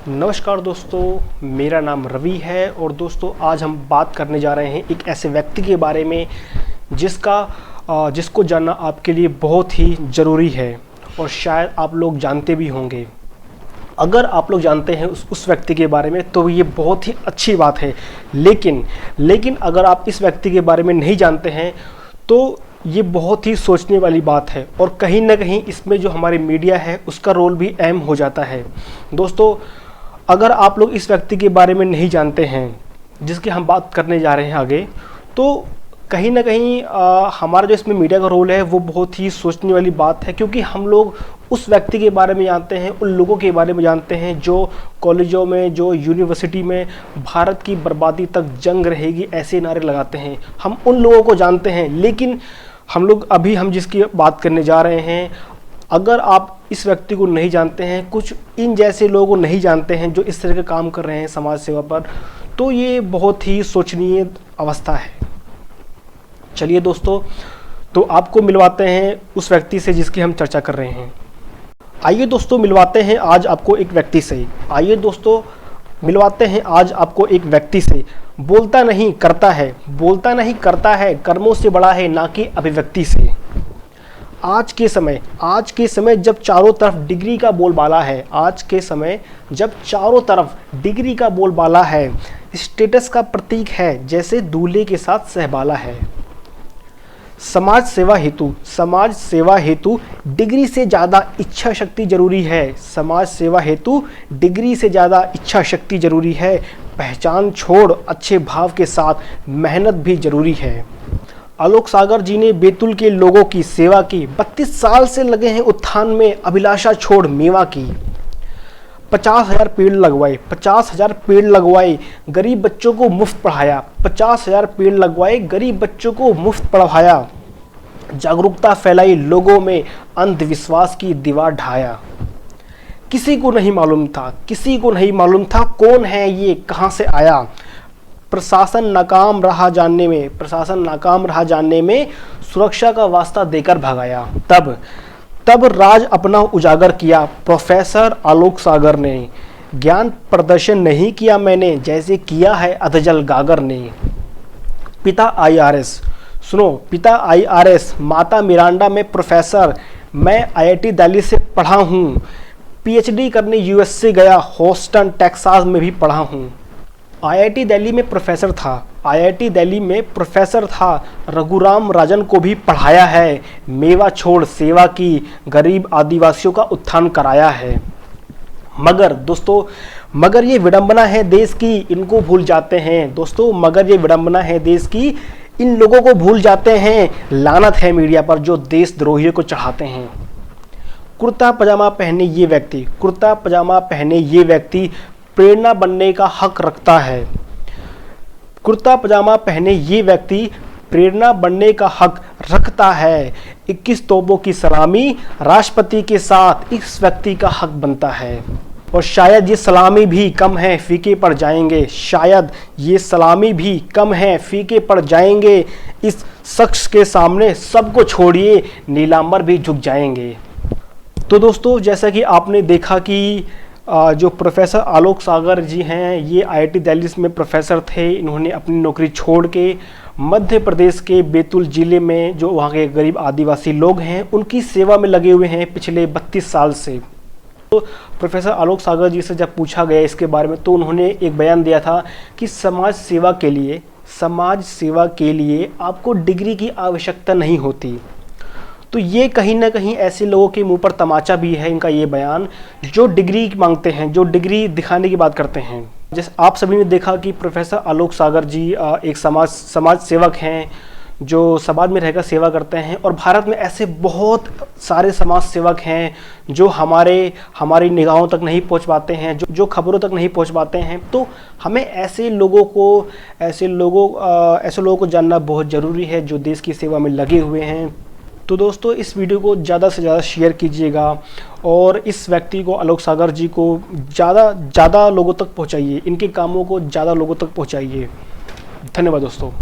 नमस्कार दोस्तों, मेरा नाम रवि है और दोस्तों आज हम बात करने जा रहे हैं एक ऐसे व्यक्ति के बारे में जिसको जानना आपके लिए बहुत ही ज़रूरी है और शायद आप लोग जानते भी होंगे। अगर आप लोग जानते हैं उस व्यक्ति के बारे में तो ये बहुत ही अच्छी बात है, लेकिन अगर आप इस व्यक्ति के बारे में नहीं जानते हैं तो ये बहुत ही सोचने वाली बात है और कहीं ना कहीं इसमें जो हमारी मीडिया है उसका रोल भी अहम हो जाता है। दोस्तों, अगर आप लोग इस व्यक्ति के बारे में नहीं जानते हैं जिसकी हम बात करने जा रहे हैं आगे, तो कहीं ना कहीं हमारा जो इसमें मीडिया का रोल है वो बहुत ही सोचने वाली बात है, क्योंकि हम लोग उस व्यक्ति के बारे में जानते हैं, उन लोगों के बारे में जानते हैं जो कॉलेजों में, जो यूनिवर्सिटी में भारत की बर्बादी तक जंग रहेगी ऐसे नारे लगाते हैं। हम उन लोगों को जानते हैं, लेकिन हम जिसकी बात करने जा रहे हैं, अगर आप इस व्यक्ति को नहीं जानते हैं, कुछ इन जैसे लोगों को नहीं जानते हैं जो इस तरह के काम कर रहे हैं समाज सेवा पर, तो ये बहुत ही सोचनीय अवस्था है। चलिए दोस्तों, तो आपको मिलवाते हैं उस व्यक्ति से जिसकी हम चर्चा कर रहे हैं। आइए दोस्तों, मिलवाते हैं आज आपको एक व्यक्ति से। बोलता नहीं करता है, कर्मों से बड़ा है ना कि अभिव्यक्ति से। आज के समय जब चारों तरफ डिग्री का बोलबाला है, स्टेटस का प्रतीक है जैसे दूल्हे के साथ सहबाला है। समाज सेवा हेतु डिग्री से ज़्यादा इच्छा शक्ति जरूरी है। पहचान छोड़ अच्छे भाव के साथ मेहनत भी जरूरी है। आलोक सागर जी ने बैतूल के लोगों की सेवा की, 32 साल से लगे हैं उत्थान में, अभिलाषा छोड़ मेवा की। 50,000 पेड़ लगवाए, गरीब बच्चों को मुफ्त पढ़ाया। जागरूकता फैलाई लोगों में, अंधविश्वास की दीवार ढाया। किसी को नहीं मालूम था कौन है ये, कहां से आया। प्रशासन नाकाम रहा जानने में, सुरक्षा का वास्ता देकर भगाया। तब राज अपना उजागर किया प्रोफेसर आलोक सागर ने। ज्ञान प्रदर्शन नहीं किया मैंने, जैसे किया है अधजल गागर ने। पिता IRS, माता मिरांडा में प्रोफेसर। मैं IIT दिल्ली से पढ़ा हूँ, PhD करने USA गया, हॉस्टन टेक्सास में भी पढ़ा हूँ। IIT दिल्ली में प्रोफेसर था, रघुराम राजन को भी पढ़ाया है। मेवा छोड़ सेवा की, गरीब आदिवासियों का उत्थान कराया है। मगर ये विडंबना है देश की, इनको भूल जाते हैं। इन लोगों को भूल जाते हैं। लानत है मीडिया पर जो देशद्रोहियों को चढ़ाते हैं। कुर्ता पजामा पहने ये व्यक्ति प्रेरणा बनने का हक रखता है। 21 तोपों की सलामी राष्ट्रपति के साथ इस व्यक्ति का हक बनता है। और शायद ये सलामी भी कम है, फीके पड़ जाएंगे। इस शख्स के सामने सबको छोड़िए, नीलांबर भी झुक जाएंगे। तो दोस्तों, जैसा कि आपने देखा कि जो प्रोफेसर आलोक सागर जी हैं, ये IIT दिल्ली में प्रोफेसर थे। इन्होंने अपनी नौकरी छोड़ के मध्य प्रदेश के बैतूल ज़िले में जो वहाँ के गरीब आदिवासी लोग हैं उनकी सेवा में लगे हुए हैं पिछले 32 साल से। तो प्रोफेसर आलोक सागर जी से जब पूछा गया इसके बारे में, तो उन्होंने एक बयान दिया था कि समाज सेवा के लिए आपको डिग्री की आवश्यकता नहीं होती। तो ये कहीं ना कहीं ऐसे लोगों के मुंह पर तमाचा भी है इनका ये बयान, जो डिग्री मांगते हैं, जो डिग्री दिखाने की बात करते हैं। जैसे आप सभी ने देखा कि प्रोफेसर आलोक सागर जी एक समाज सेवक हैं जो समाज में रहकर सेवा करते हैं। और भारत में ऐसे बहुत सारे समाज सेवक हैं जो हमारी निगाहों तक नहीं पहुंच पाते हैं, जो खबरों तक नहीं पहुंच पाते हैं। तो हमें ऐसे लोगों को जानना बहुत ज़रूरी है जो देश की सेवा में लगे हुए हैं। तो दोस्तों, इस वीडियो को ज़्यादा से ज़्यादा शेयर कीजिएगा और इस व्यक्ति को, आलोक सागर जी को ज़्यादा लोगों तक पहुँचाइए, इनके कामों को ज़्यादा लोगों तक पहुँचाइए। धन्यवाद दोस्तों।